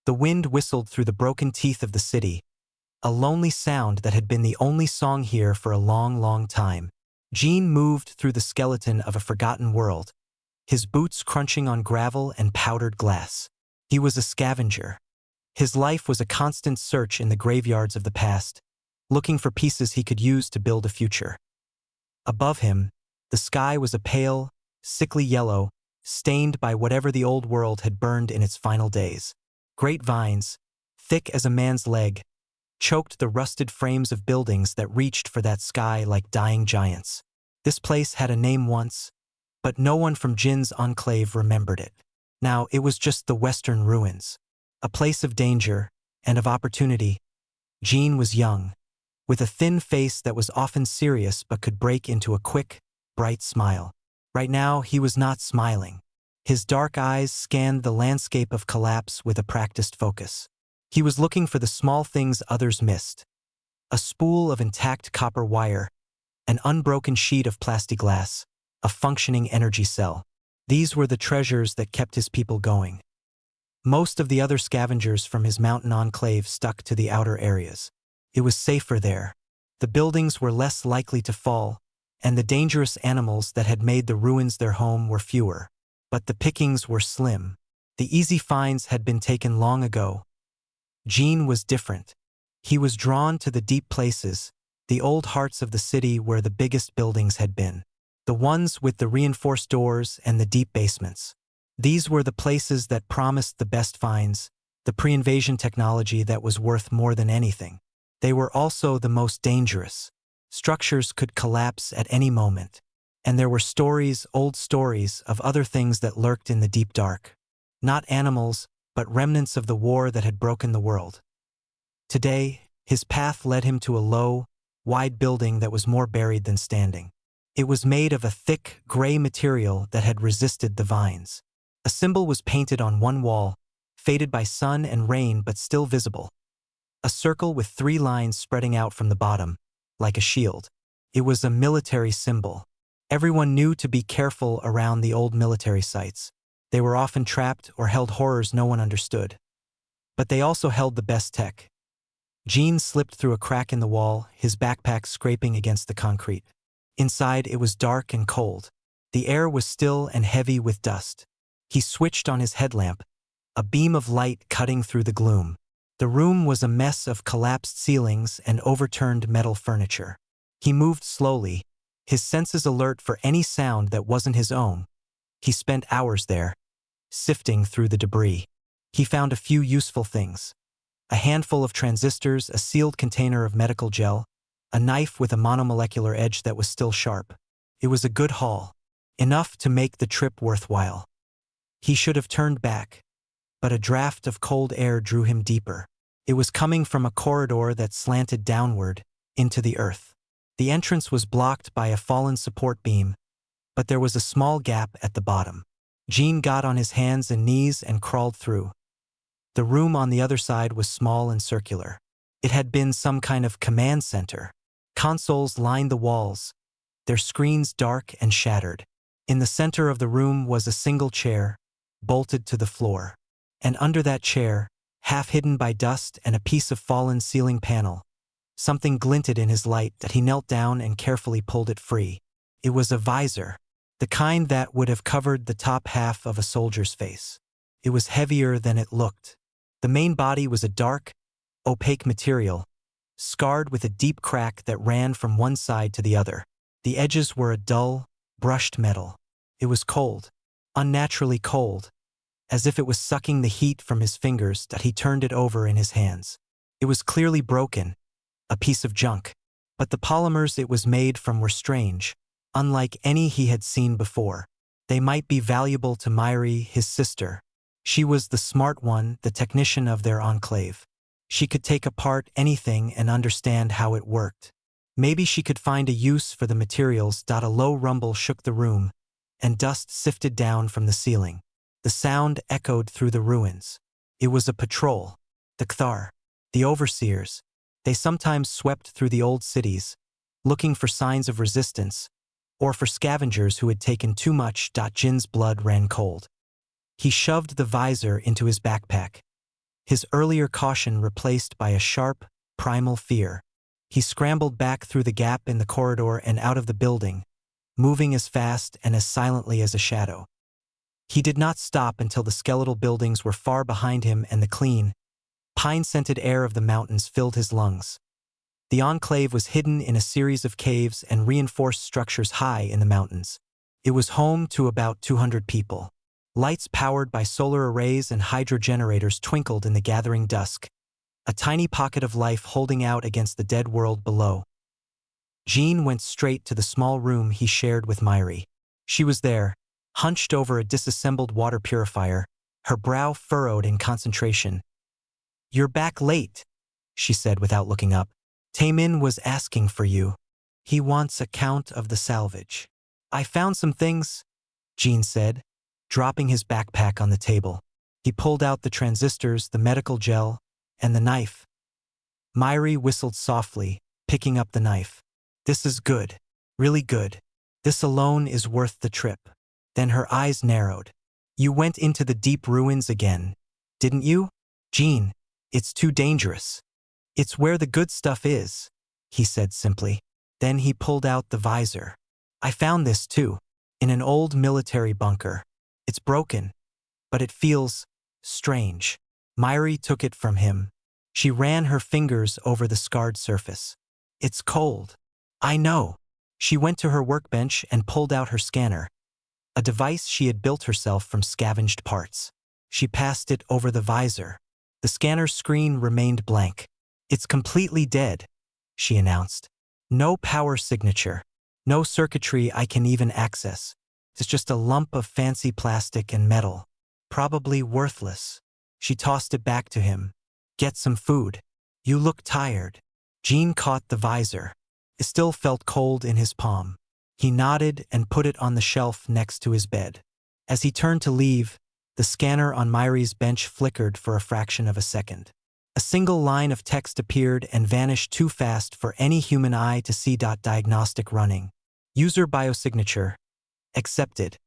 The wind whistled through the broken teeth of the city, a lonely sound that had been the only song here for a long, long time. Gene moved through the skeleton of a forgotten world, his boots crunching on gravel and powdered glass. He was a scavenger. His life was a constant search in the graveyards of the past, looking for pieces he could use to build a future. Above him, the sky was a pale, sickly yellow, stained by whatever the old world had burned in its final days. Great vines, thick as a man's leg, choked the rusted frames of buildings that reached for that sky like dying giants. This place had a name once, but no one from Jin's enclave remembered it. Now it was just the Western Ruins, a place of danger and of opportunity. Gene was young, with a thin face that was often serious but could break into a quick, bright smile. Right now, he was not smiling. His dark eyes scanned the landscape of collapse with a practiced focus. He was looking for the small things others missed. A spool of intact copper wire, an unbroken sheet of plexiglass, a functioning energy cell. These were the treasures that kept his people going. Most of the other scavengers from his mountain enclave stuck to the outer areas. It was safer there. The buildings were less likely to fall, and the dangerous animals that had made the ruins their home were fewer. But the pickings were slim. The easy finds had been taken long ago. Gene was different. He was drawn to the deep places, the old hearts of the city where the biggest buildings had been. The ones with the reinforced doors and the deep basements. These were the places that promised the best finds, the pre-invasion technology that was worth more than anything. They were also the most dangerous. Structures could collapse at any moment. And there were stories, old stories, of other things that lurked in the deep dark. Not animals, but remnants of the war that had broken the world. Today, his path led him to a low, wide building that was more buried than standing. It was made of a thick, gray material that had resisted the vines. A symbol was painted on one wall, faded by sun and rain but still visible. A circle with 3 lines spreading out from the bottom, like a shield. It was a military symbol. Everyone knew to be careful around the old military sites. They were often trapped or held horrors no one understood. But they also held the best tech. Gene slipped through a crack in the wall, his backpack scraping against the concrete. Inside, it was dark and cold. The air was still and heavy with dust. He switched on his headlamp, a beam of light cutting through the gloom. The room was a mess of collapsed ceilings and overturned metal furniture. He moved slowly, his senses alert for any sound that wasn't his own. He spent hours there, sifting through the debris. He found a few useful things. A handful of transistors, a sealed container of medical gel, a knife with a monomolecular edge that was still sharp. It was a good haul, enough to make the trip worthwhile. He should have turned back, but a draft of cold air drew him deeper. It was coming from a corridor that slanted downward, into the earth. The entrance was blocked by a fallen support beam, but there was a small gap at the bottom. Gene got on his hands and knees and crawled through. The room on the other side was small and circular. It had been some kind of command center. Consoles lined the walls, their screens dark and shattered. In the center of the room was a single chair, bolted to the floor. And under that chair, half hidden by dust and a piece of fallen ceiling panel, something glinted in his light that he knelt down and carefully pulled it free. It was a visor, the kind that would have covered the top half of a soldier's face. It was heavier than it looked. The main body was a dark, opaque material, scarred with a deep crack that ran from one side to the other. The edges were a dull, brushed metal. It was cold, unnaturally cold, as if it was sucking the heat from his fingers that he turned it over in his hands. It was clearly broken, a piece of junk, but the polymers it was made from were strange, unlike any he had seen before. They might be valuable to Myri, his sister. She was the smart one, the technician of their enclave. She could take apart anything and understand how it worked. Maybe she could find a use for the materials. A low rumble shook the room, and dust sifted down from the ceiling. The sound echoed through the ruins. It was a patrol. The Kthar, the overseers. They sometimes swept through the old cities, looking for signs of resistance, or for scavengers who had taken too much. Jin's blood ran cold. He shoved the visor into his backpack. his earlier caution replaced by a sharp, primal fear. He scrambled back through the gap in the corridor and out of the building, moving as fast and as silently as a shadow. He did not stop until the skeletal buildings were far behind him and the clean, pine-scented air of the mountains filled his lungs. The enclave was hidden in a series of caves and reinforced structures high in the mountains. It was home to about 200 people. Lights powered by solar arrays and hydro generators twinkled in the gathering dusk, a tiny pocket of life holding out against the dead world below. Jean went straight to the small room he shared with Myri. She was there, hunched over a disassembled water purifier, her brow furrowed in concentration. "You're back late," she said without looking up. "Taemin was asking for you. He wants a count of the salvage." "I found some things," Jean said, dropping his backpack on the table. He pulled out the transistors, the medical gel, and the knife. Myri whistled softly, picking up the knife. "This is good. Really good. This alone is worth the trip." Then her eyes narrowed. "You went into the deep ruins again, didn't you?" "Jean, it's too dangerous. It's where the good stuff is," he said simply. Then he pulled out the visor. "I found this too, in an old military bunker. It's broken, but it feels strange." Myri took it from him. She ran her fingers over the scarred surface. "It's cold." "I know." She went to her workbench and pulled out her scanner, a device she had built herself from scavenged parts. She passed it over the visor. The scanner's screen remained blank. "It's completely dead," she announced. "No power signature. No circuitry I can even access. It's just a lump of fancy plastic and metal. Probably worthless." She tossed it back to him. "Get some food. You look tired." Jean caught the visor. It still felt cold in his palm. He nodded and put it on the shelf next to his bed. As he turned to leave, the scanner on Myri's bench flickered for a fraction of a second. A single line of text appeared and vanished too fast for any human eye to see. Diagnostic running. User biosignature. Accepted.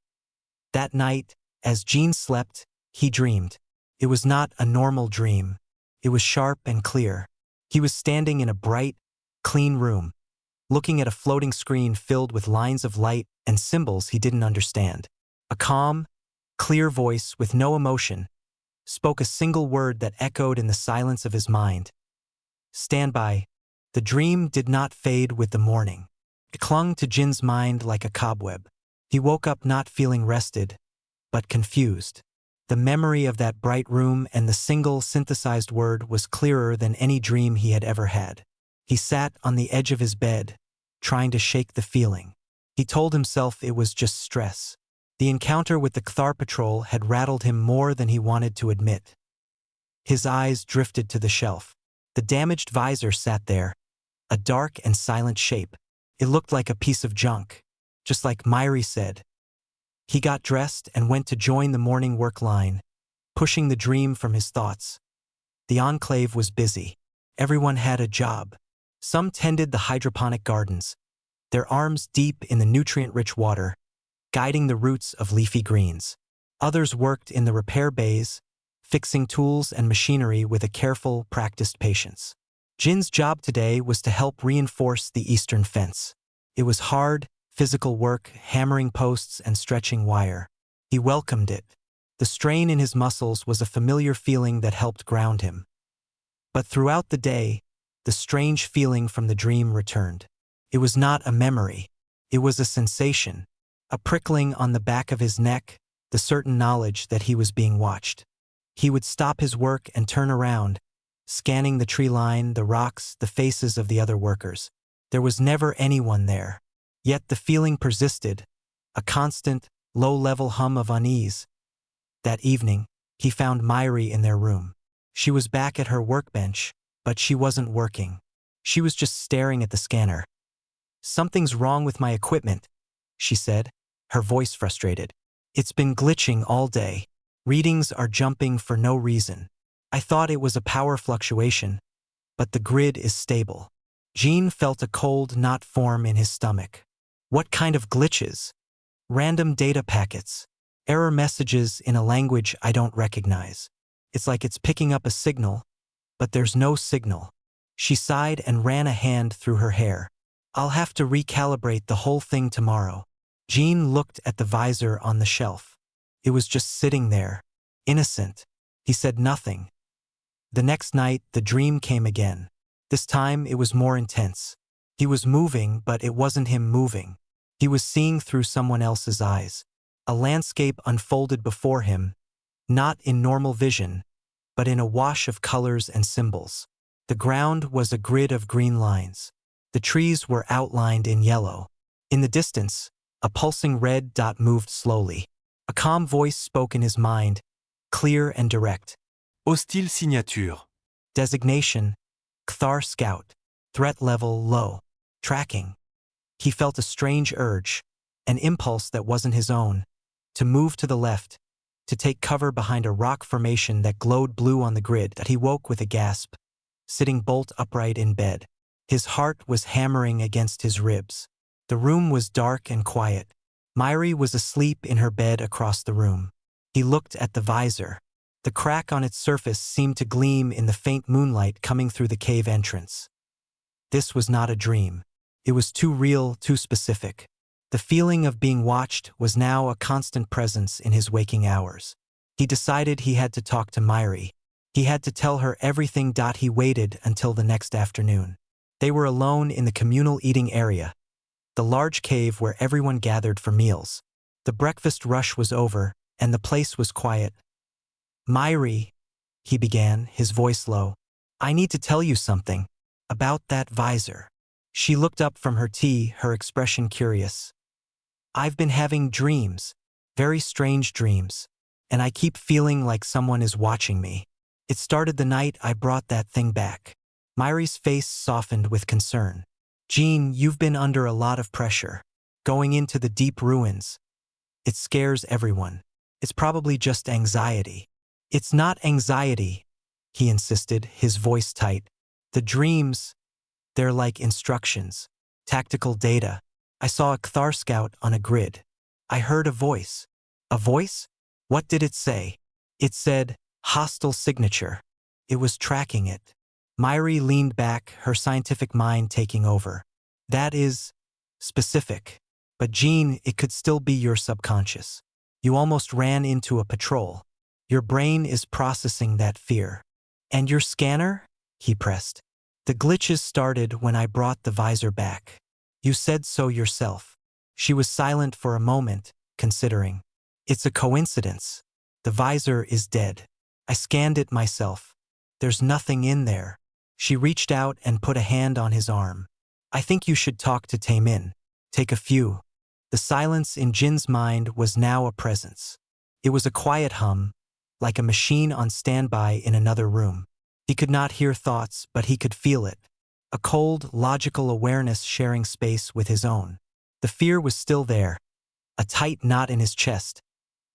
That night, as Jean slept, he dreamed. It was not a normal dream. It was sharp and clear. He was standing in a bright, clean room, looking at a floating screen filled with lines of light and symbols he didn't understand. A calm, clear voice with no emotion spoke a single word that echoed in the silence of his mind. "Stand by." The dream did not fade with the morning. It clung to Jin's mind like a cobweb. He woke up not feeling rested, but confused. The memory of that bright room and the single synthesized word was clearer than any dream he had ever had. He sat on the edge of his bed, trying to shake the feeling. He told himself it was just stress. The encounter with the Kthar patrol had rattled him more than he wanted to admit. His eyes drifted to the shelf. The damaged visor sat there, a dark and silent shape. It looked like a piece of junk, just like Myri said. He got dressed and went to join the morning work line, pushing the dream from his thoughts. The enclave was busy. Everyone had a job. Some tended the hydroponic gardens, their arms deep in the nutrient-rich water, guiding the roots of leafy greens. Others worked in the repair bays, fixing tools and machinery with a careful, practiced patience. Jin's job today was to help reinforce the eastern fence. It was hard, physical work, hammering posts and stretching wire. He welcomed it. The strain in his muscles was a familiar feeling that helped ground him. But throughout the day, the strange feeling from the dream returned. It was not a memory. It was a sensation, a prickling on the back of his neck, the certain knowledge that he was being watched. He would stop his work and turn around, scanning the tree line, the rocks, the faces of the other workers. There was never anyone there. Yet the feeling persisted, a constant, low-level hum of unease. That evening, he found Myri in their room. She was back at her workbench, but she wasn't working. She was just staring at the scanner. "Something's wrong with my equipment," she said, her voice frustrated. "It's been glitching all day. Readings are jumping for no reason. I thought it was a power fluctuation, but the grid is stable." Jean felt a cold knot form in his stomach. What kind of glitches? Random data packets. Error messages in a language I don't recognize. It's like it's picking up a signal, but there's no signal. She sighed and ran a hand through her hair. I'll have to recalibrate the whole thing tomorrow. Jean looked at the visor on the shelf. It was just sitting there, innocent. He said nothing. The next night, the dream came again. This time, it was more intense. He was moving, but it wasn't him moving. He was seeing through someone else's eyes. A landscape unfolded before him, not in normal vision, but in a wash of colors and symbols. The ground was a grid of green lines. The trees were outlined in yellow. In the distance, a pulsing red dot moved slowly. A calm voice spoke in his mind, clear and direct. Hostile signature. Designation, Kthar Scout. Threat level low. Tracking. He felt a strange urge, an impulse that wasn't his own, to move to the left, to take cover behind a rock formation that glowed blue on the grid. That he woke with a gasp, sitting bolt upright in bed. His heart was hammering against his ribs. The room was dark and quiet. Myri was asleep in her bed across the room. He looked at the visor. The crack on its surface seemed to gleam in the faint moonlight coming through the cave entrance. This was not a dream. It was too real, too specific. The feeling of being watched was now a constant presence in his waking hours. He decided he had to talk to Myri. He had to tell her everything. He waited until the next afternoon. They were alone in the communal eating area, the large cave where everyone gathered for meals. The breakfast rush was over, and the place was quiet. Myri, he began, his voice low. I need to tell you something. About that visor. She looked up from her tea, her expression curious. I've been having dreams, very strange dreams, and I keep feeling like someone is watching me. It started the night I brought that thing back. Myri's face softened with concern. Jean, you've been under a lot of pressure. Going into the deep ruins. It scares everyone. It's probably just anxiety. It's not anxiety, he insisted, his voice tight. The dreams, they're like instructions, tactical data. I saw a Kthar Scout on a grid. I heard a voice. A voice? What did it say? It said, hostile signature. It was tracking it. Myri leaned back, her scientific mind taking over. That is specific. But Jean, it could still be your subconscious. You almost ran into a patrol. Your brain is processing that fear. And your scanner? He pressed. The glitches started when I brought the visor back. You said so yourself. She was silent for a moment, considering. It's a coincidence. The visor is dead. I scanned it myself. There's nothing in there. She reached out and put a hand on his arm. I think you should talk to Taemin. Take a few. The silence in Jin's mind was now a presence. It was a quiet hum, like a machine on standby in another room. He could not hear thoughts, but he could feel it. A cold, logical awareness sharing space with his own. The fear was still there, a tight knot in his chest,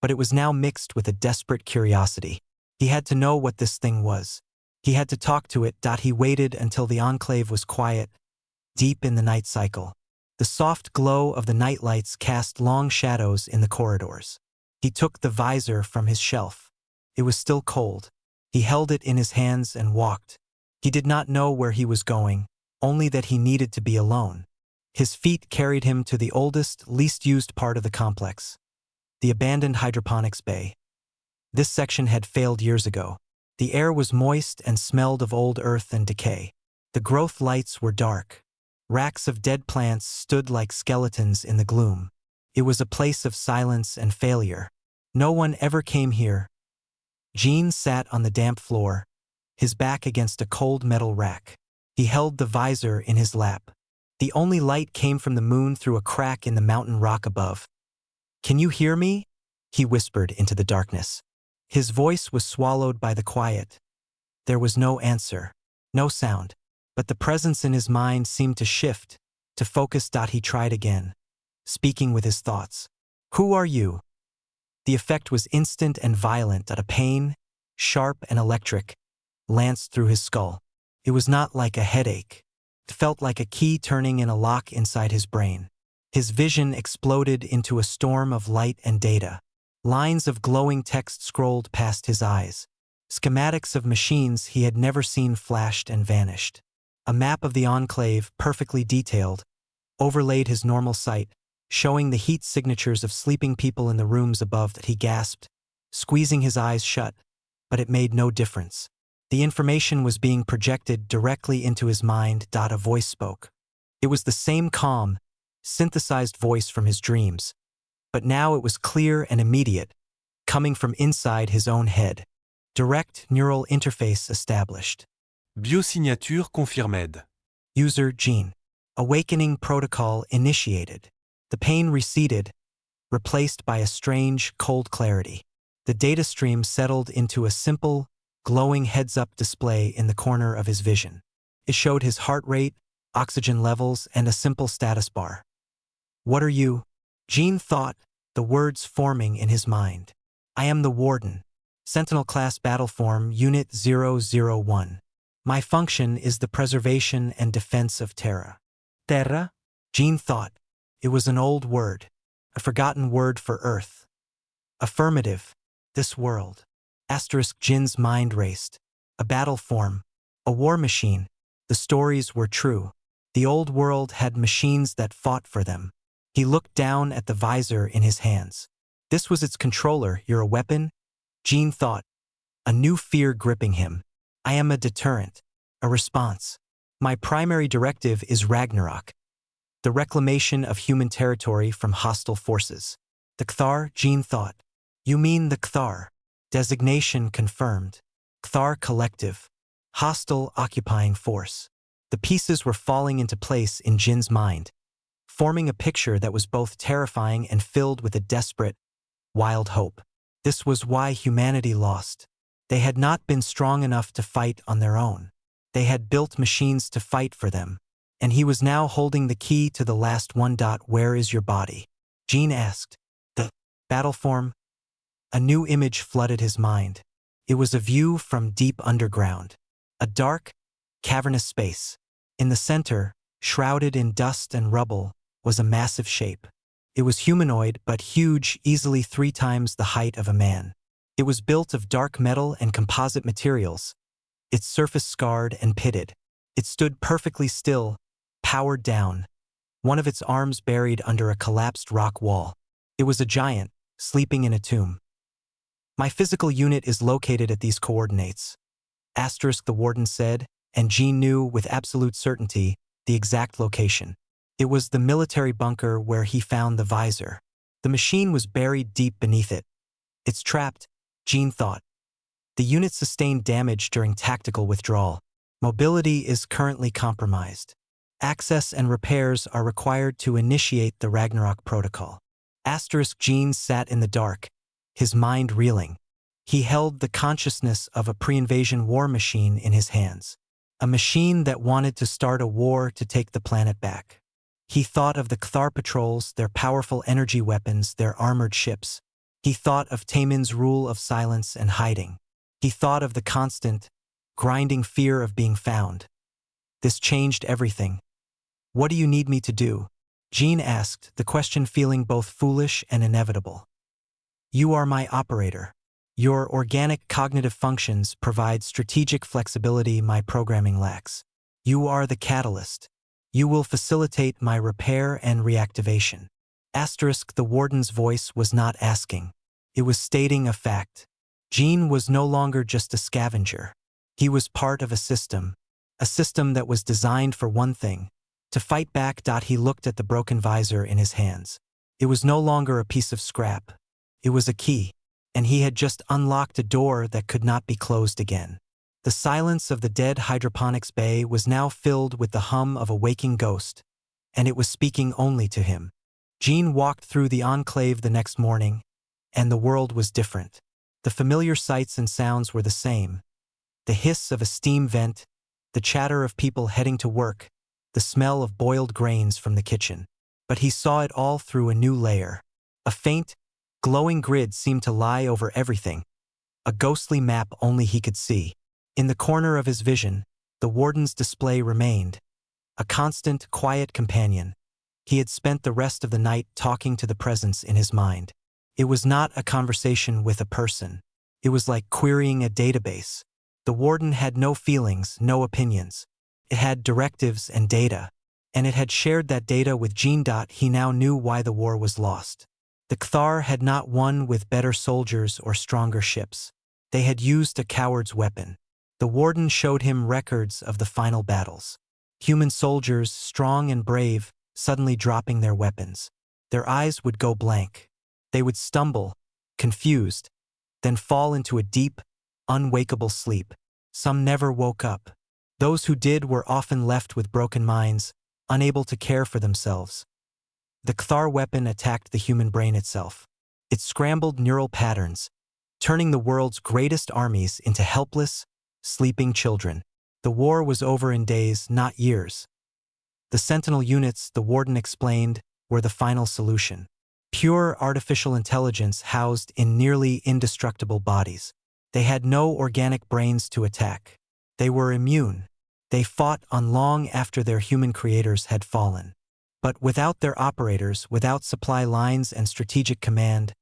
but it was now mixed with a desperate curiosity. He had to know what this thing was. He had to talk to it. He waited until the enclave was quiet, deep in the night cycle. The soft glow of the nightlights cast long shadows in the corridors. He took the visor from his shelf. It was still cold. He held it in his hands and walked. He did not know where he was going, only that he needed to be alone. His feet carried him to the oldest, least used part of the complex, the abandoned hydroponics bay. This section had failed years ago. The air was moist and smelled of old earth and decay. The growth lights were dark. Racks of dead plants stood like skeletons in the gloom. It was a place of silence and failure. No one ever came here. Jean sat on the damp floor, his back against a cold metal rack. He held the visor in his lap. The only light came from the moon through a crack in the mountain rock above. Can you hear me? He whispered into the darkness. His voice was swallowed by the quiet. There was no answer, no sound, but the presence in his mind seemed to shift, to focus. He tried again, speaking with his thoughts. Who are you? The effect was instant and violent. A pain, sharp and electric, lanced through his skull. It was not like a headache. It felt like a key turning in a lock inside his brain. His vision exploded into a storm of light and data. Lines of glowing text scrolled past his eyes. Schematics of machines he had never seen flashed and vanished. A map of the enclave, perfectly detailed, overlaid his normal sight, showing the heat signatures of sleeping people in the rooms above. That he gasped, squeezing his eyes shut, but it made no difference. The information was being projected directly into his mind. A voice spoke. It was the same calm, synthesized voice from his dreams, but now it was clear and immediate, coming from inside his own head. Direct neural interface established. Biosignature confirmed. User Gene. Awakening protocol initiated. The pain receded, replaced by a strange, cold clarity. The data stream settled into a simple, glowing heads-up display in the corner of his vision. It showed his heart rate, oxygen levels, and a simple status bar. What are you? Gene thought, the words forming in his mind. I am the Warden. Sentinel Class Battle Form Unit 001. My function is the preservation and defense of Terra. Terra? Gene thought. It was an old word, a forgotten word for Earth. Affirmative. This world. Jin's mind raced. A battle form. A war machine. The stories were true. The old world had machines that fought for them. He looked down at the visor in his hands. This was its controller. You're a weapon? Gene thought. A new fear gripping him. I am a deterrent. A response. My primary directive is Ragnarok. The reclamation of human territory from hostile forces. The Kthar, Gene thought. You mean the Kthar. Designation confirmed. Kthar Collective. Hostile occupying force. The pieces were falling into place in Jin's mind, forming a picture that was both terrifying and filled with a desperate, wild hope. This was why humanity lost. They had not been strong enough to fight on their own. They had built machines to fight for them, and he was now holding the key to the last one. Where is your body? Gene asked. The battle form? A new image flooded his mind. It was a view from deep underground. A dark, cavernous space. In the center, shrouded in dust and rubble, was a massive shape. It was humanoid but huge, easily 3 times the height of a man. It was built of dark metal and composite materials, its surface scarred and pitted. It stood perfectly still, powered down, one of its arms buried under a collapsed rock wall. It was a giant, sleeping in a tomb. My physical unit is located at these coordinates. The Warden said, and Gene knew with absolute certainty the exact location. It was the military bunker where he found the visor. The machine was buried deep beneath it. It's trapped, Gene thought. The unit sustained damage during tactical withdrawal. Mobility is currently compromised. Access and repairs are required to initiate the Ragnarok protocol. Gene sat in the dark, his mind reeling. He held the consciousness of a pre-invasion war machine in his hands. A machine that wanted to start a war to take the planet back. He thought of the Kthar patrols, their powerful energy weapons, their armored ships. He thought of Taemin's rule of silence and hiding. He thought of the constant, grinding fear of being found. This changed everything. What do you need me to do? Gene asked, the question feeling both foolish and inevitable. You are my operator. Your organic cognitive functions provide strategic flexibility my programming lacks. You are the catalyst. You will facilitate my repair and reactivation. The Warden's voice was not asking. It was stating a fact. Gene was no longer just a scavenger. He was part of a system that was designed for one thing, to fight back. He looked at the broken visor in his hands. It was no longer a piece of scrap. It was a key, and he had just unlocked a door that could not be closed again. The silence of the dead hydroponics bay was now filled with the hum of a waking ghost, and it was speaking only to him. Gene walked through the enclave the next morning, and the world was different. The familiar sights and sounds were the same. The hiss of a steam vent, the chatter of people heading to work, the smell of boiled grains from the kitchen. But he saw it all through a new layer. A faint, glowing grid seemed to lie over everything, a ghostly map only he could see. In the corner of his vision, the Warden's display remained, a constant, quiet companion. He had spent the rest of the night talking to the presence in his mind. It was not a conversation with a person. It was like querying a database. The warden had no feelings, no opinions. It had directives and data. And it had shared that data with Jean. He now knew why the war was lost. The Cthar had not won with better soldiers or stronger ships. They had used a coward's weapon. The warden showed him records of the final battles. Human soldiers, strong and brave, suddenly dropping their weapons. Their eyes would go blank. They would stumble, confused, then fall into a deep, unwakeable sleep. Some never woke up. Those who did were often left with broken minds, unable to care for themselves. The Cthar weapon attacked the human brain itself. It scrambled neural patterns, turning the world's greatest armies into helpless, sleeping children. The war was over in days, not years. The Sentinel units, the warden explained, were the final solution. Pure artificial intelligence housed in nearly indestructible bodies. They had no organic brains to attack. They were immune. They fought on long after their human creators had fallen. But without their operators, without supply lines and strategic command,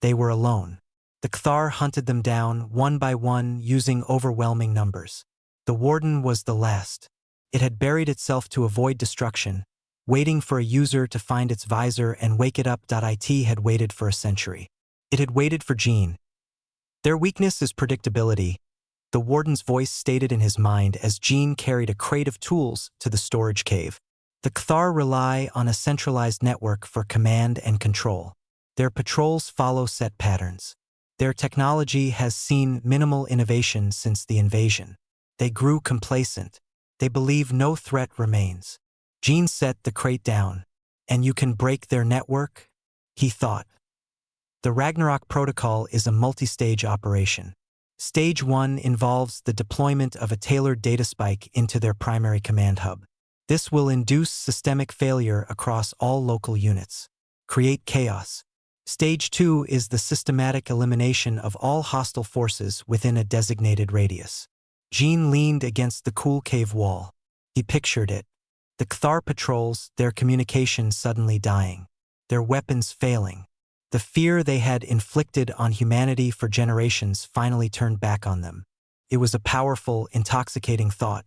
they were alone. The Cthar hunted them down, one by one, using overwhelming numbers. The warden was the last. It had buried itself to avoid destruction, waiting for a user to find its visor and wake it up. It had waited for a century. It had waited for Jean. Their weakness is predictability, the warden's voice stated in his mind as Jean carried a crate of tools to the storage cave. The Cthar rely on a centralized network for command and control. Their patrols follow set patterns. Their technology has seen minimal innovation since the invasion. They grew complacent. They believe no threat remains. Jean set the crate down. And you can break their network? He thought. The Ragnarok protocol is a multi-stage operation. Stage 1 involves the deployment of a tailored data spike into their primary command hub. This will induce systemic failure across all local units. Create chaos. Stage 2 is the systematic elimination of all hostile forces within a designated radius. Jean leaned against the cool cave wall. He pictured it. The Cthar patrols, their communication suddenly dying. Their weapons failing. The fear they had inflicted on humanity for generations finally turned back on them. It was a powerful, intoxicating thought.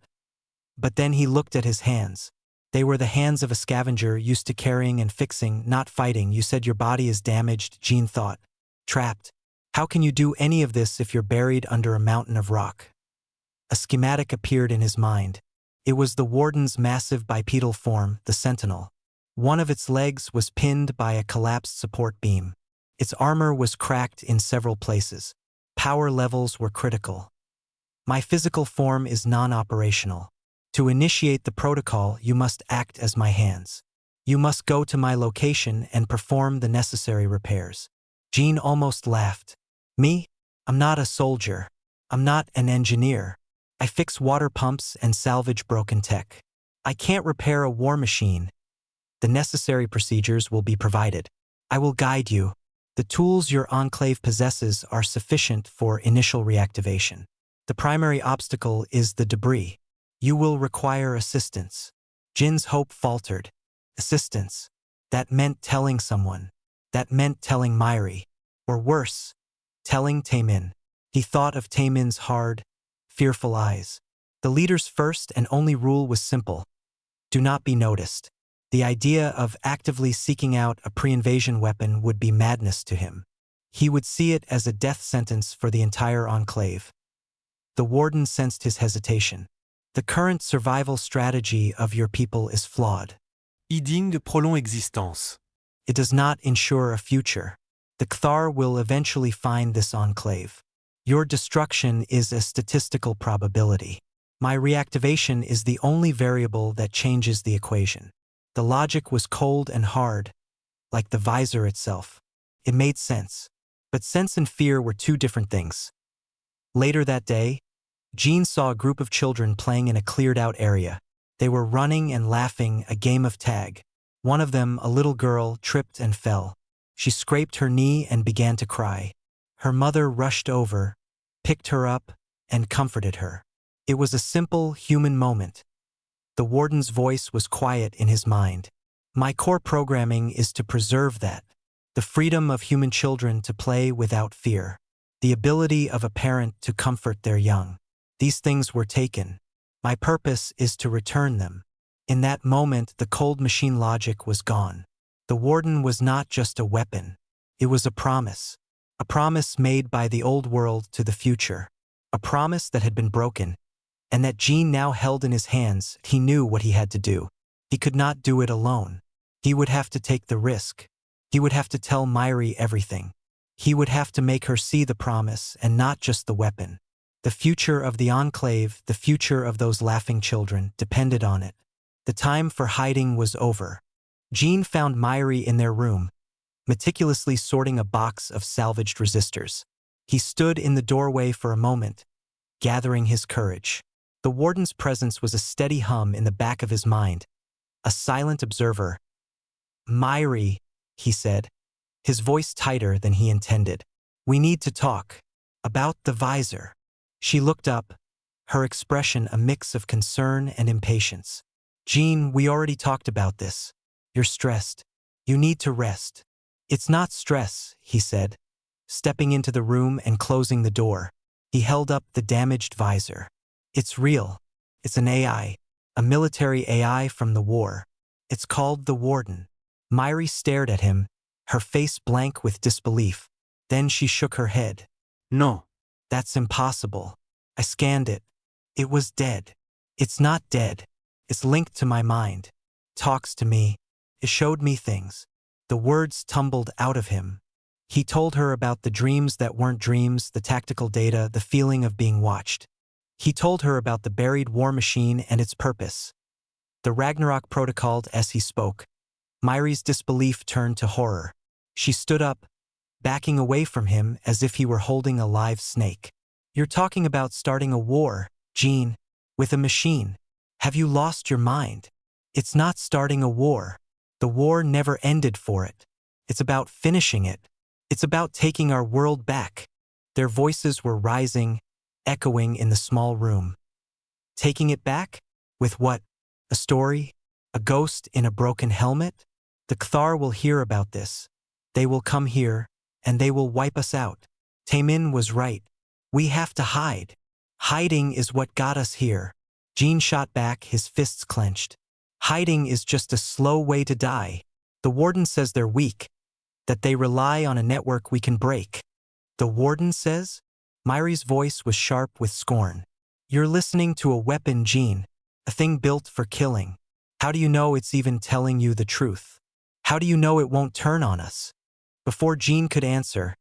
But then he looked at his hands. They were the hands of a scavenger used to carrying and fixing, not fighting. You said your body is damaged, Jean thought. Trapped. How can you do any of this if you're buried under a mountain of rock? A schematic appeared in his mind. It was the warden's massive bipedal form, the Sentinel. One of its legs was pinned by a collapsed support beam. Its armor was cracked in several places. Power levels were critical. My physical form is non-operational. To initiate the protocol, you must act as my hands. You must go to my location and perform the necessary repairs. Jean almost laughed. Me? I'm not a soldier. I'm not an engineer. I fix water pumps and salvage broken tech. I can't repair a war machine. The necessary procedures will be provided. I will guide you. The tools your enclave possesses are sufficient for initial reactivation. The primary obstacle is the debris. You will require assistance. Jin's hope faltered. Assistance. That meant telling someone. That meant telling Myri. Or worse, telling Taemin. He thought of Taemin's hard, fearful eyes. The leader's first and only rule was simple. Do not be noticed. The idea of actively seeking out a pre-invasion weapon would be madness to him. He would see it as a death sentence for the entire enclave. The warden sensed his hesitation. The current survival strategy of your people is flawed. Indigne de prolonge existence. It does not ensure a future. The Cthar will eventually find this enclave. Your destruction is a statistical probability. My reactivation is the only variable that changes the equation. The logic was cold and hard, like the visor itself. It made sense. But sense and fear were two different things. Later that day, Jean saw a group of children playing in a cleared-out area. They were running and laughing, a game of tag. One of them, a little girl, tripped and fell. She scraped her knee and began to cry. Her mother rushed over, picked her up, and comforted her. It was a simple, human moment. The warden's voice was quiet in his mind. My core programming is to preserve that. The freedom of human children to play without fear. the ability of a parent to comfort their young. These things were taken. My purpose is to return them. In that moment, the cold machine logic was gone. The warden was not just a weapon. It was a promise made by the old world to the future, a promise that had been broken, and that Gene now held in his hands. He knew what he had to do. He could not do it alone. He would have to take the risk. He would have to tell Myri everything. He would have to make her see the promise and not just the weapon. The future of the Enclave, the future of those laughing children, depended on it. The time for hiding was over. Gene found Myri in their room, meticulously sorting a box of salvaged resistors. He stood in the doorway for a moment, gathering his courage. The warden's presence was a steady hum in the back of his mind, a silent observer. "Myri," he said, his voice tighter than he intended. "We need to talk. About the visor." She looked up, her expression a mix of concern and impatience. "Gene, we already talked about this. You're stressed. You need to rest." "It's not stress," he said, stepping into the room and closing the door. He held up the damaged visor. "It's real. It's an AI, a military AI from the war. It's called the Warden." Myri stared at him, her face blank with disbelief. Then she shook her head. No. "That's impossible. I scanned it. It was dead." "It's not dead. It's linked to my mind. Talks to me. It showed me things." The words tumbled out of him. He told her about the dreams that weren't dreams, the tactical data, the feeling of being watched. He told her about the buried war machine and its purpose. The Ragnarok protocol. As he spoke, Myri's disbelief turned to horror. She stood up, backing away from him as if he were holding a live snake. "You're talking about starting a war, Gene, with a machine. Have you lost your mind? It's not starting a war. The war never ended for it. It's about finishing it. It's about taking our world back." Their voices were rising, echoing in the small room. Taking it back? With what? A story? A ghost in a broken helmet? The Kthar will hear about this. They will come here, and they will wipe us out. Taemin was right. We have to hide. Hiding is what got us here. Gene shot back, his fists clenched. Hiding is just a slow way to die. The warden says they're weak, that they rely on a network we can break. The warden says? Myri's voice was sharp with scorn. You're listening to a weapon, Gene, a thing built for killing. How do you know it's even telling you the truth? How do you know it won't turn on us? Before Gene could answer,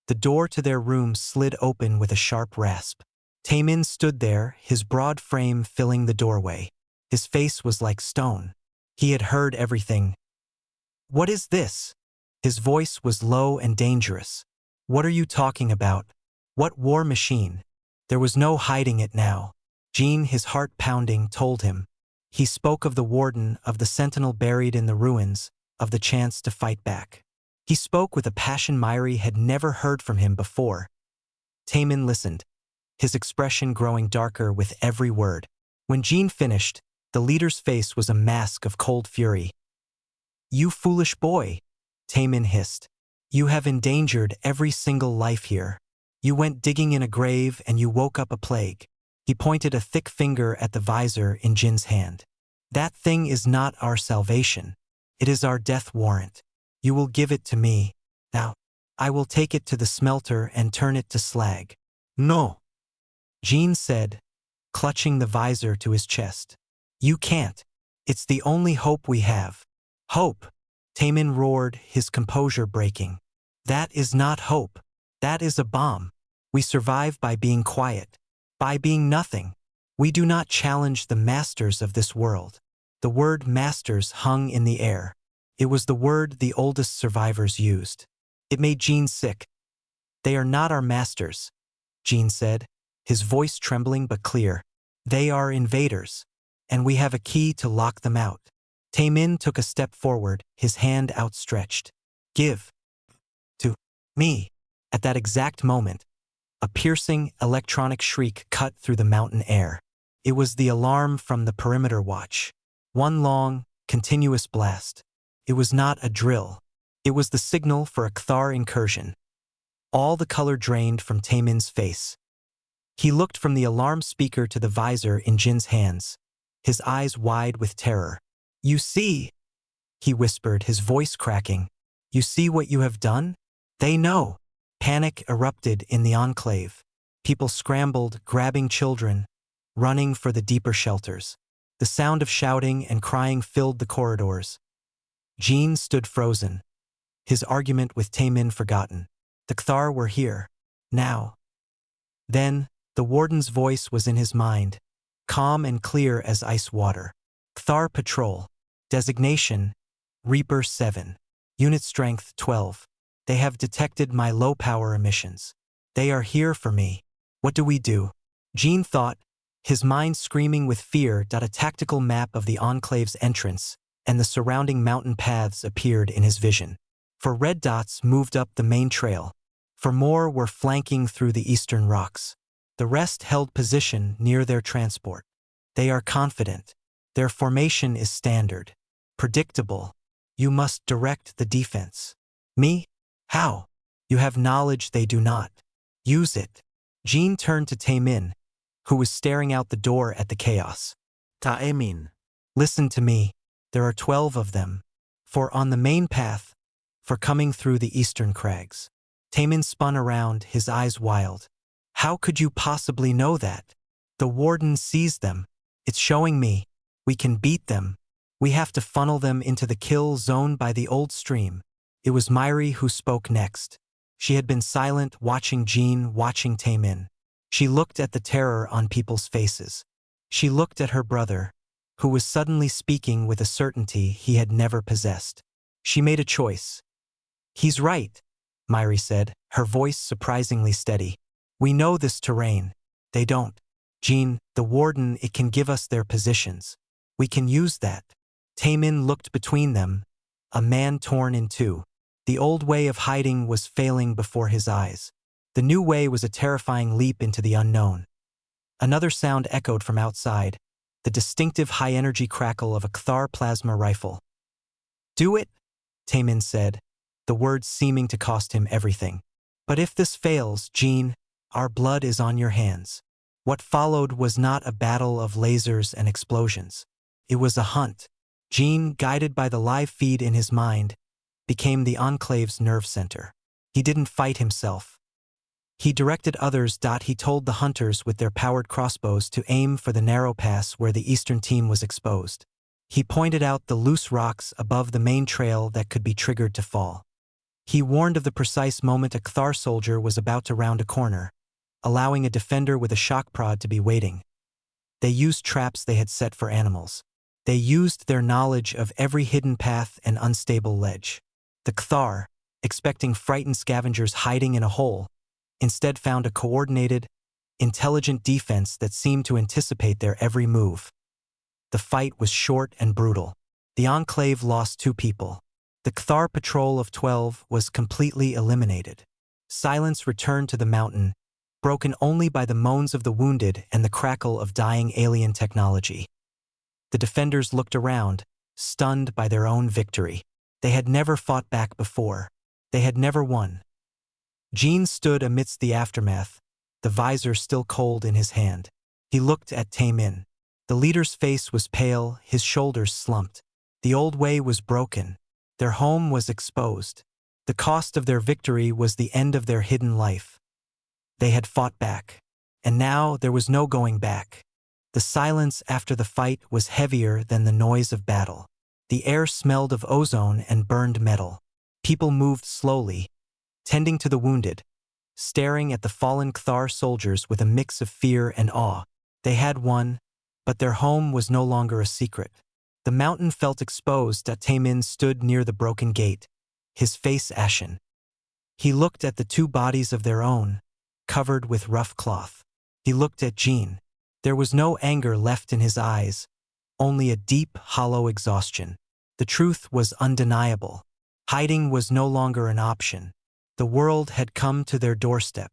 the door to their room slid open with a sharp rasp. Taemin stood there, his broad frame filling the doorway. His face was like stone. He had heard everything. "What is this?" His voice was low and dangerous. "What are you talking about? What war machine?" There was no hiding it now. Gene, his heart pounding, told him. He spoke of the warden, of the sentinel buried in the ruins, of the chance to fight back. He spoke with a passion Myri had never heard from him before. Taemin listened, his expression growing darker with every word. When Gene finished, the leader's face was a mask of cold fury. "You foolish boy," Taemin hissed. "You have endangered every single life here. You went digging in a grave and you woke up a plague." He pointed a thick finger at the visor in Jin's hand. "That thing is not our salvation. It is our death warrant. You will give it to me. Now, I will take it to the smelter and turn it to slag." "No," Gene said, clutching the visor to his chest. "You can't. It's the only hope we have." "Hope?" Taemin roared, his composure breaking. "That is not hope. That is a bomb. We survive by being quiet, by being nothing. We do not challenge the masters of this world." The word masters hung in the air. It was the word the oldest survivors used. It made Gene sick. "They are not our masters," Gene said, his voice trembling but clear. "They are invaders, and we have a key to lock them out." Taemin took a step forward, his hand outstretched. "Give to me." At that exact moment, a piercing electronic shriek cut through the mountain air. It was the alarm from the perimeter watch. One long, continuous blast. It was not a drill. It was the signal for a Kthar incursion. All the color drained from Taemin's face. He looked from the alarm speaker to the visor in Jin's hands, his eyes wide with terror. "You see," he whispered, his voice cracking. "You see what you have done? They know." Panic erupted in the enclave. People scrambled, grabbing children, running for the deeper shelters. The sound of shouting and crying filled the corridors. Jin stood frozen, his argument with Taemin forgotten. The Kthar were here. Now. Then, the warden's voice was in his mind, calm and clear as ice water. Kthar Patrol. Designation, Reaper 7. Unit strength 12. They have detected my low-power emissions. They are here for me. What do we do? Jin thought, his mind screaming with fear. A tactical map of the enclave's entrance and the surrounding mountain paths appeared in his vision. For red dots moved up the main trail. For more were flanking through the eastern rocks. The rest held position near their transport. They are confident. Their formation is standard. Predictable. You must direct the defense. Me? How? You have knowledge they do not. Use it. Jin turned to Taemin, who was staring out the door at the chaos. Taemin. Listen to me. There are 12 of them. For on the main path, for coming through the eastern crags. Taemin spun around, his eyes wild. How could you possibly know that? The warden sees them. It's showing me. We can beat them. We have to funnel them into the kill zone by the old stream. It was Myri who spoke next. She had been silent, watching Jin, watching Taemin. She looked at the terror on people's faces. She looked at her brother, who was suddenly speaking with a certainty he had never possessed. She made a choice. He's right, Myri said, her voice surprisingly steady. We know this terrain. They don't. Jin, the warden, it can give us their positions. We can use that. Taemin looked between them, a man torn in two. The old way of hiding was failing before his eyes. The new way was a terrifying leap into the unknown. Another sound echoed from outside, the distinctive high-energy crackle of a Kthar plasma rifle. Do it, Taemin said, the words seeming to cost him everything. But if this fails, Jin, our blood is on your hands. What followed was not a battle of lasers and explosions. It was a hunt. Jin, guided by the live feed in his mind, became the Enclave's nerve center. He didn't fight himself. He directed others. He told the hunters with their powered crossbows to aim for the narrow pass where the eastern team was exposed. He pointed out the loose rocks above the main trail that could be triggered to fall. He warned of the precise moment a Kthar soldier was about to round a corner, allowing a defender with a shock prod to be waiting. They used traps they had set for animals. They used their knowledge of every hidden path and unstable ledge. The Kthar, expecting frightened scavengers hiding in a hole, instead found a coordinated, intelligent defense that seemed to anticipate their every move. The fight was short and brutal. The Enclave lost 2 people. The Kthar patrol of 12 was completely eliminated. Silence returned to the mountain, broken only by the moans of the wounded and the crackle of dying alien technology. The defenders looked around, stunned by their own victory. They had never fought back before. They had never won. Jin stood amidst the aftermath, the visor still cold in his hand. He looked at Taemin. The leader's face was pale, his shoulders slumped. The old way was broken. Their home was exposed. The cost of their victory was the end of their hidden life. They had fought back. And now there was no going back. The silence after the fight was heavier than the noise of battle. The air smelled of ozone and burned metal. People moved slowly, tending to the wounded, staring at the fallen Kthar soldiers with a mix of fear and awe. They had won, but their home was no longer a secret. The mountain felt exposed. Taemin stood near the broken gate, his face ashen. He looked at the 2 bodies of their own, covered with rough cloth. He looked at Jin. There was no anger left in his eyes, only a deep, hollow exhaustion. The truth was undeniable. Hiding was no longer an option. The world had come to their doorstep.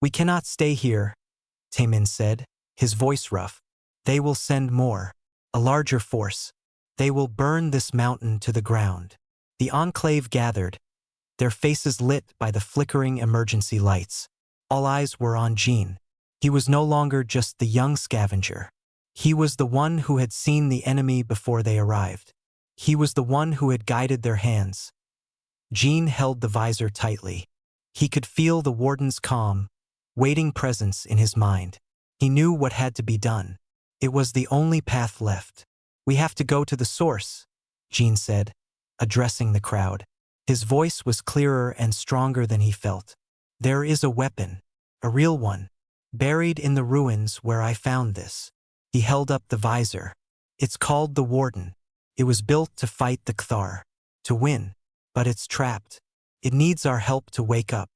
We cannot stay here, Taemin said, his voice rough. They will send more, a larger force. They will burn this mountain to the ground. The Enclave gathered, their faces lit by the flickering emergency lights. All eyes were on Jean. He was no longer just the young scavenger. He was the one who had seen the enemy before they arrived. He was the one who had guided their hands. Jean held the visor tightly. He could feel the warden's calm, waiting presence in his mind. He knew what had to be done. It was the only path left. "We have to go to the source," Jean said, addressing the crowd. His voice was clearer and stronger than he felt. "There is a weapon, a real one, buried in the ruins where I found this." He held up the visor. "It's called the Warden. It was built to fight the Cthar, to win, but it's trapped. It needs our help to wake up."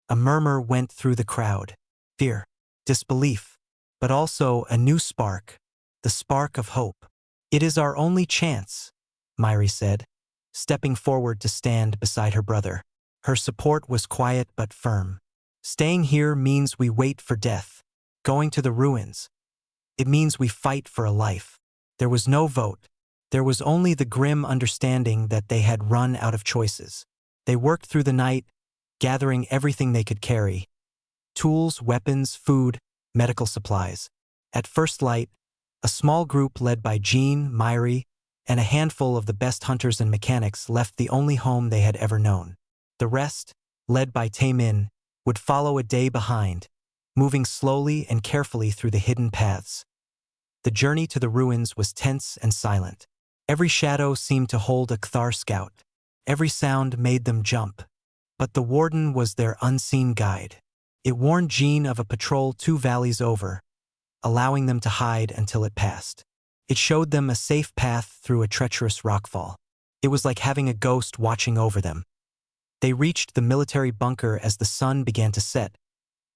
A murmur went through the crowd. Fear, disbelief, but also a new spark, the spark of hope. "It is our only chance," Myri said, stepping forward to stand beside her brother. Her support was quiet but firm. "Staying here means we wait for death. Going to the ruins, it means we fight for a life." There was no vote. There was only the grim understanding that they had run out of choices. They worked through the night, gathering everything they could carry: tools, weapons, food, medical supplies. At first light, a small group led by Jean, Myri, and a handful of the best hunters and mechanics left the only home they had ever known. The rest, led by Taemin, would follow a day behind, moving slowly and carefully through the hidden paths. The journey to the ruins was tense and silent. Every shadow seemed to hold a Cthar scout. Every sound made them jump. But the Warden was their unseen guide. It warned Jean of a patrol 2 valleys over, allowing them to hide until it passed. It showed them a safe path through a treacherous rockfall. It was like having a ghost watching over them. They reached the military bunker as the sun began to set,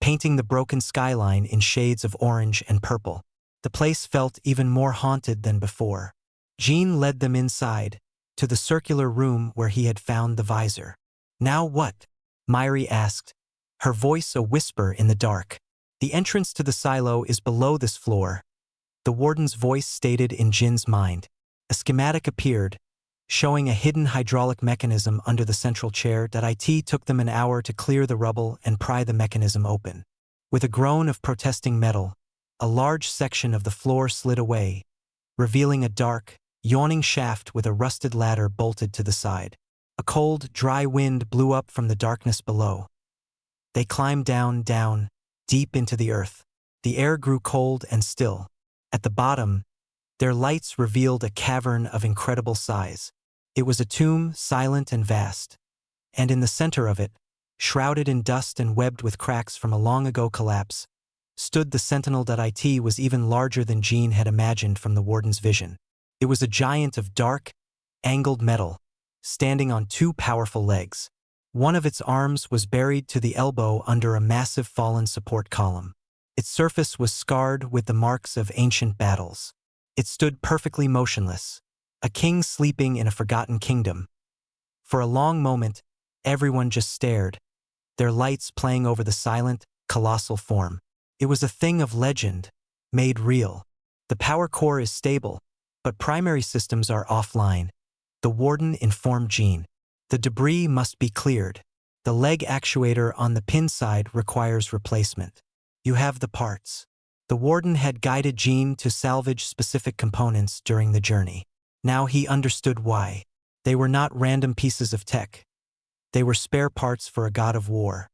painting the broken skyline in shades of orange and purple. The place felt even more haunted than before. Jean led them inside, to the circular room where he had found the visor. "Now what?" Myri asked, her voice a whisper in the dark. "The entrance to the silo is below this floor," the Warden's voice stated in Jin's mind. A schematic appeared, showing a hidden hydraulic mechanism under the central chair. It took them an hour to clear the rubble and pry the mechanism open. With a groan of protesting metal, a large section of the floor slid away, revealing a dark, yawning shaft with a rusted ladder bolted to the side. A cold, dry wind blew up from the darkness below. They climbed down, deep into the earth. The air grew cold and still. At the bottom, their lights revealed a cavern of incredible size. It was a tomb, silent and vast. And in the center of it, shrouded in dust and webbed with cracks from a long-ago collapse, stood the Sentinel. It was even larger than Jean had imagined from the Warden's vision. It was a giant of dark, angled metal, standing on 2 powerful legs. One of its arms was buried to the elbow under a massive fallen support column. Its surface was scarred with the marks of ancient battles. It stood perfectly motionless, a king sleeping in a forgotten kingdom. For a long moment, everyone just stared, their lights playing over the silent, colossal form. It was a thing of legend, made real. The power core is stable, but primary systems are offline, the Warden informed Jean. The debris must be cleared. The leg actuator on the pin side requires replacement. You have the parts. The Warden had guided Jean to salvage specific components during the journey. Now he understood why. They were not random pieces of tech. They were spare parts for a god of war.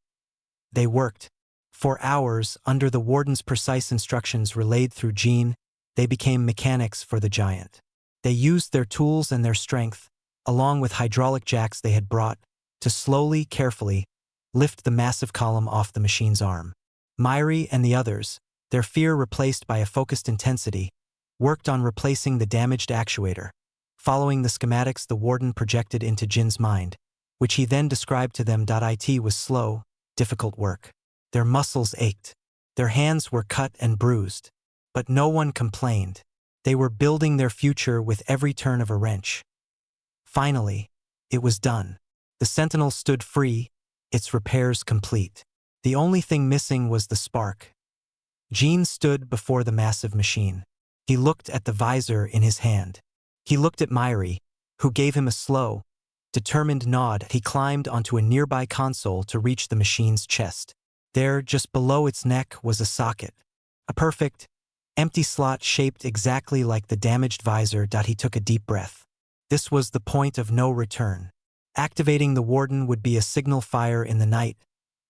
They worked. For hours, under the Warden's precise instructions relayed through Jean, they became mechanics for the giant. They used their tools and their strength, along with hydraulic jacks they had brought, to slowly, carefully, lift the massive column off the machine's arm. Myri and the others, their fear replaced by a focused intensity, worked on replacing the damaged actuator, following the schematics the Warden projected into Jin's mind, which he then described to them. It was slow, difficult work. Their muscles ached. Their hands were cut and bruised. But no one complained. They were building their future with every turn of a wrench. Finally, it was done. The Sentinel stood free, its repairs complete. The only thing missing was the spark. Jean stood before the massive machine. He looked at the visor in his hand. He looked at Myri, who gave him a slow, Determined nod, he climbed onto a nearby console to reach the machine's chest. There, just below its neck, was a socket. A perfect, empty slot shaped exactly like the damaged visor. He took a deep breath. This was the point of no return. Activating the warden would be a signal fire in the night,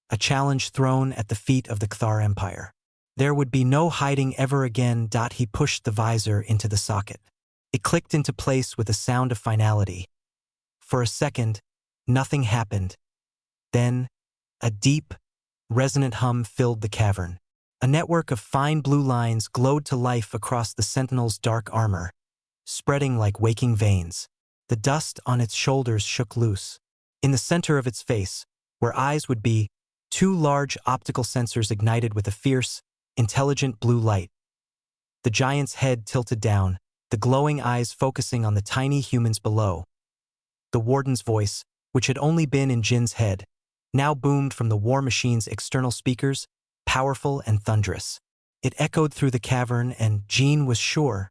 a challenge thrown at the feet of the Cthar Empire. There would be no hiding ever again. He pushed the visor into the socket. It clicked into place with a sound of finality. For a second, nothing happened. Then, a deep, resonant hum filled the cavern. A network of fine blue lines glowed to life across the Sentinel's dark armor, spreading like waking veins. The dust on its shoulders shook loose. In the center of its face, where eyes would be, two large optical sensors ignited with a fierce, intelligent blue light. The giant's head tilted down, the glowing eyes focusing on the tiny humans below. The warden's voice, which had only been in Jin's head, now boomed from the war machine's external speakers, powerful and thunderous. It echoed through the cavern, and Jin was sure,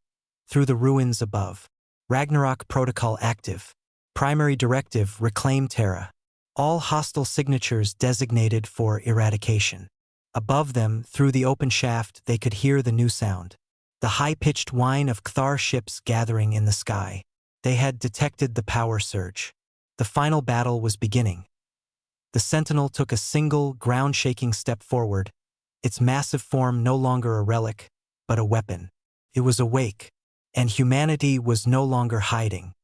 through the ruins above. Ragnarok protocol active. Primary directive: reclaim Terra. All hostile signatures designated for eradication. Above them, through the open shaft, they could hear the new sound. The high-pitched whine of Cthar ships gathering in the sky. They had detected the power surge. The final battle was beginning. The Sentinel took a single, ground-shaking step forward, its massive form no longer a relic, but a weapon. It was awake, and humanity was no longer hiding.